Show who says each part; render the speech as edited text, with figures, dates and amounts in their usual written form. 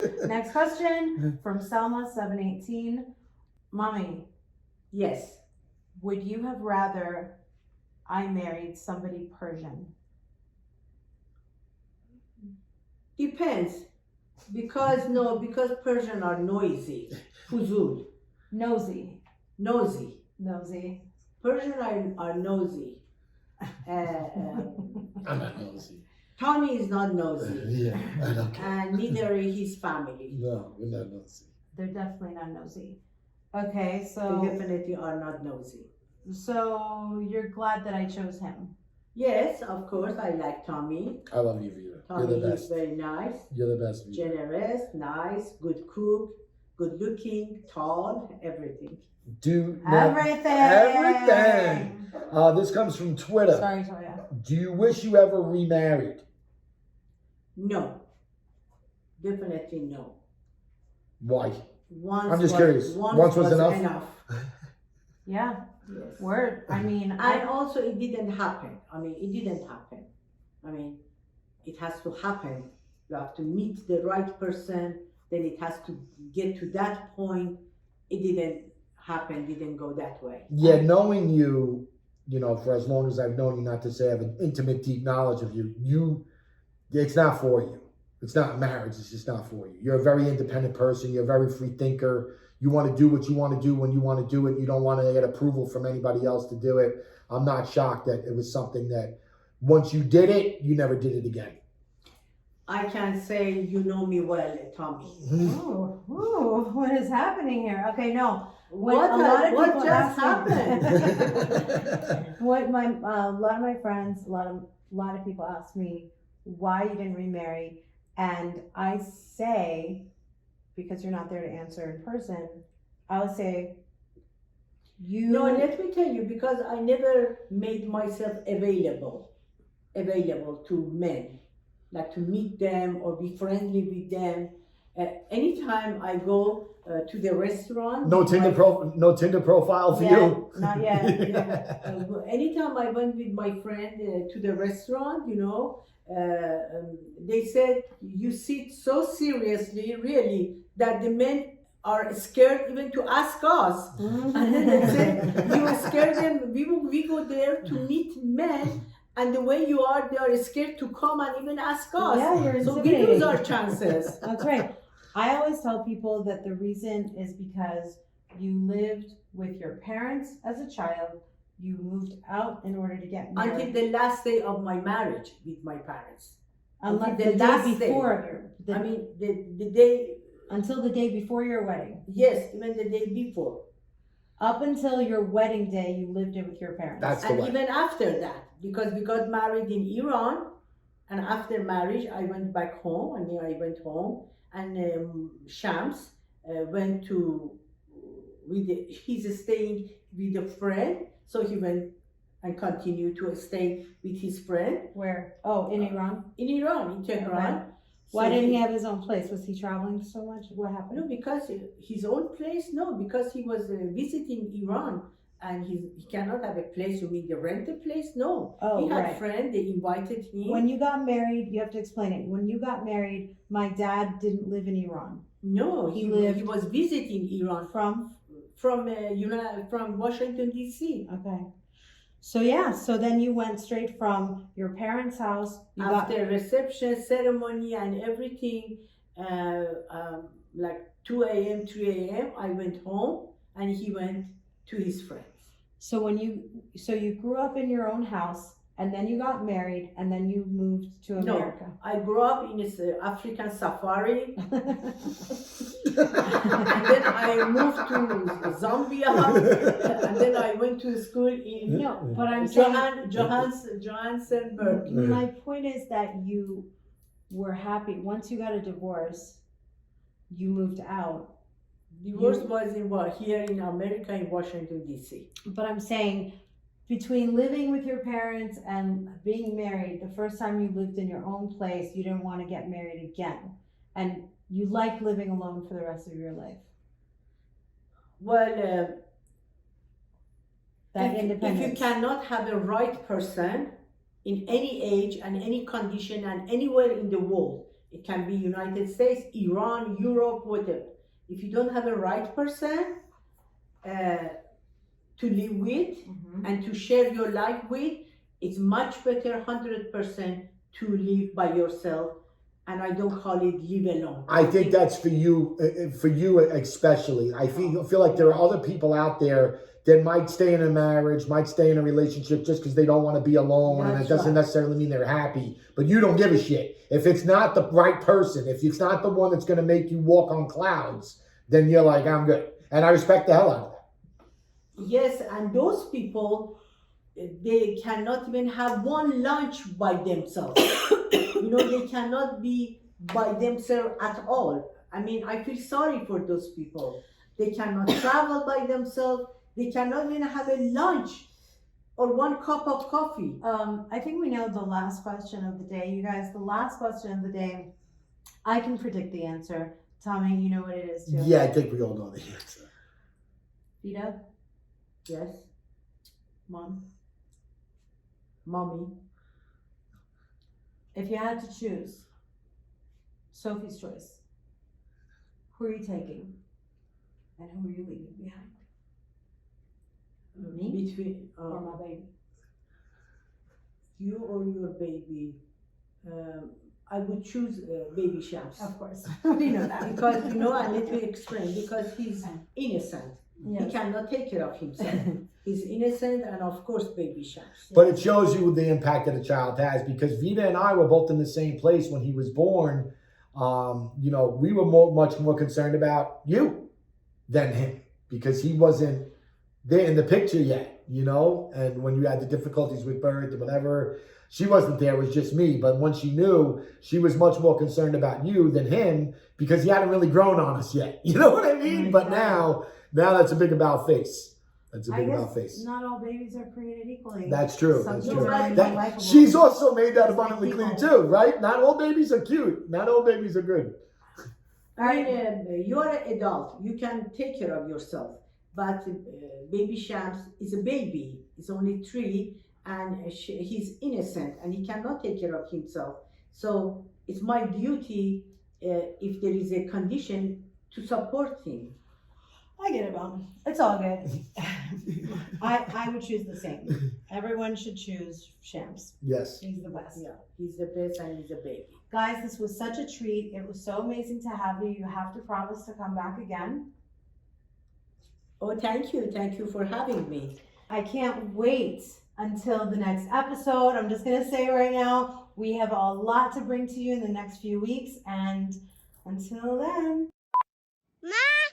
Speaker 1: Next question from Selma 718. Mommy,
Speaker 2: Yes.
Speaker 1: would you have rather I married somebody Persian?
Speaker 2: Depends. Because Persian are noisy. Fuzul.
Speaker 1: Nosy.
Speaker 2: Nosy.
Speaker 1: Nosy.
Speaker 2: Persian are nosy.
Speaker 3: I'm not nosy.
Speaker 2: Tommy is not nosy.
Speaker 3: Yeah, I don't care.
Speaker 2: And neither is his family.
Speaker 3: No, we're not nosy.
Speaker 1: They're definitely not nosy. Okay,
Speaker 2: They
Speaker 1: so
Speaker 2: definitely are not nosy.
Speaker 1: you're glad that I chose him.
Speaker 2: Yes, of course, I like Tommy.
Speaker 3: I love you, Vida.
Speaker 2: Tommy
Speaker 3: You're the
Speaker 2: is
Speaker 3: best.
Speaker 2: very nice,
Speaker 3: You're the best, Vida.
Speaker 2: generous, nice, good cook, good looking, tall, everything.
Speaker 3: Everything. This comes from Twitter.
Speaker 1: Sorry, Toya.
Speaker 3: Do you wish you ever remarried?
Speaker 2: No. Definitely no.
Speaker 3: Why?
Speaker 2: Once
Speaker 3: I'm just curious. Once was enough?
Speaker 1: Yeah.
Speaker 2: Yes.
Speaker 1: Word. I mean,
Speaker 2: And also it didn't happen. It didn't happen. It has to happen. You have to meet the right person, then it has to get to that point. It didn't happen, didn't go that way.
Speaker 3: Yeah, knowing you, for as long as I've known you, not to say I have an intimate, deep knowledge of you, it's not for you. It's not marriage. It's just not for you. You're a very independent person. You're a very free thinker. You want to do what you want to do when you want to do it. You don't want to get approval from anybody else to do it. I'm not shocked that it was something that once you did it, you never did it again.
Speaker 2: I can say you know me well, Tommy.
Speaker 1: ooh, what is happening here? Okay, no.
Speaker 2: What just happened?
Speaker 1: What a lot of my friends, a lot of people ask me why you didn't remarry, and I say, because you're not there to answer in person, I would say
Speaker 2: No, let me tell you, because I never made myself available to men, like to meet them or be friendly with them. Anytime I go to the restaurant,
Speaker 3: No Tinder profile for you?
Speaker 1: Not yet. Yeah.
Speaker 2: Anytime I went with my friend to the restaurant, they said you sit so seriously, really, that the men are scared even to ask us. And then they said you scare them. We go there to meet men, and the way you are, they are scared to come and even ask us.
Speaker 1: Yeah, you're
Speaker 2: so we
Speaker 1: intimidating.
Speaker 2: lose our chances.
Speaker 1: That's right. I always tell people that the reason is because you lived with your parents as a child, you moved out in order to get married.
Speaker 2: Until the last day of my marriage with my parents.
Speaker 1: Unless
Speaker 2: the
Speaker 1: the
Speaker 2: last
Speaker 1: day
Speaker 2: day.
Speaker 1: before
Speaker 2: The day,
Speaker 1: until the day before your wedding.
Speaker 2: yes, even the day before.
Speaker 1: Up until your wedding day, you lived it with your parents.
Speaker 3: That's the
Speaker 2: And
Speaker 3: way.
Speaker 2: even after that, because we got married in Iran, and after marriage, I went back home, I went home, and Shams went to, he's staying with a friend, so he went and continued to stay with his friend.
Speaker 1: Where? Oh, in Iran?
Speaker 2: In Iran, in Tehran.
Speaker 1: Okay. Why didn't he have his own place? Was he traveling so much? What
Speaker 2: No,
Speaker 1: happened?
Speaker 2: because his own place, no, because he was visiting Iran, and he cannot have a place. You mean the rented place? No.
Speaker 1: Oh,
Speaker 2: he had
Speaker 1: right.
Speaker 2: friends, they invited him.
Speaker 1: When you got married, you have to explain it. When you got married, my dad didn't live in Iran.
Speaker 2: No,
Speaker 1: He
Speaker 2: he
Speaker 1: lived-
Speaker 2: was visiting Iran
Speaker 1: From?
Speaker 2: from Washington D.C.
Speaker 1: Okay. So yeah, so then you went straight from your parents' house. You
Speaker 2: After reception ceremony and everything, like 2 a.m., 3 a.m., I went home, and he went to his friends.
Speaker 1: So you grew up in your own house, and then you got married, and then you moved to America.
Speaker 2: No, I grew up in this African safari, and then I moved to Zambia, and then I went to school in
Speaker 1: No, but I'm saying
Speaker 2: Johannesburg.
Speaker 1: my point is that you were happy once you got a divorce. You moved out.
Speaker 2: Divorce was here in America, in Washington D.C.
Speaker 1: But I'm saying, between living with your parents and being married, the first time you lived in your own place, you didn't want to get married again. And you like living alone for the rest of your life.
Speaker 2: Well,
Speaker 1: That
Speaker 2: if
Speaker 1: independence.
Speaker 2: you cannot have a right person in any age and any condition and anywhere in the world, It can be United States, Iran, Europe, whatever. If you don't have a right person to live with and to share your life with, it's much better 100% to live by yourself. And I don't call it live alone.
Speaker 3: I think that's for you especially. I feel like there are other people out there that might stay in a marriage, might stay in a relationship just because they don't want to be alone, and it doesn't necessarily mean they're happy. But you don't give a shit. If it's not the right person, if it's not the one that's going to make you walk on clouds, then you're like, I'm good. And I respect the hell out of that.
Speaker 2: Yes, and those people, they cannot even have one lunch by themselves. They cannot be by themselves at all. I mean, I feel sorry for those people. They cannot travel by themselves. They cannot even have a lunch or one cup of coffee.
Speaker 1: I think we know the last question of the day, you guys. The last question of the day, I can predict the answer. Tommy, you know what it is too.
Speaker 3: Yeah, I think we all know the answer.
Speaker 1: Vida?
Speaker 2: Yes,
Speaker 1: Mom?
Speaker 2: mommy.
Speaker 1: If you had to choose, Sophie's choice, who are you taking and who are you leaving behind? Me
Speaker 2: Between
Speaker 1: or my baby?
Speaker 2: you or your baby, I would choose baby Shahs.
Speaker 1: Of course, we know that.
Speaker 2: Because, and let me explain, because he's innocent.
Speaker 1: Yes.
Speaker 2: He cannot take care of himself. He's innocent, and of course, baby Shahs.
Speaker 3: But it shows you the impact that a child has, because Vida and I were both in the same place when he was born. We were much more concerned about you than him, because he wasn't there in the picture yet, and when you had the difficulties with birth or whatever, she wasn't there, it was just me. But when she knew, she was much more concerned about you than him, because he hadn't really grown on us yet. You know what I mean?
Speaker 1: Exactly.
Speaker 3: But now that's a big about face. That's a
Speaker 1: I
Speaker 3: big
Speaker 1: guess
Speaker 3: about face.
Speaker 1: not all babies are created equally.
Speaker 3: That's true.
Speaker 1: Some
Speaker 3: That's
Speaker 1: kids
Speaker 3: true.
Speaker 1: are really
Speaker 3: That-
Speaker 1: likable.
Speaker 3: she's also made that
Speaker 1: Just like
Speaker 3: abundantly clear
Speaker 1: people.
Speaker 3: too, right? Not all babies are cute. Not all babies are good.
Speaker 2: I mean, you're an adult. You can take care of yourself. But baby Shams is a baby. He's only 3, and he's innocent, and he cannot take care of himself. So it's my duty, if there is a condition, to support him.
Speaker 1: I get it, Mom. It's all good. I would choose the same. Everyone should choose Shams.
Speaker 3: Yes.
Speaker 1: He's the best.
Speaker 2: Yeah, he's the best, and he's a baby.
Speaker 1: Guys, this was such a treat. It was so amazing to have you. You have to promise to come back again.
Speaker 2: Oh, thank you. Thank you for having me.
Speaker 1: I can't wait until the next episode. I'm just going to say right now, we have a lot to bring to you in the next few weeks. And until then.
Speaker 4: Mom!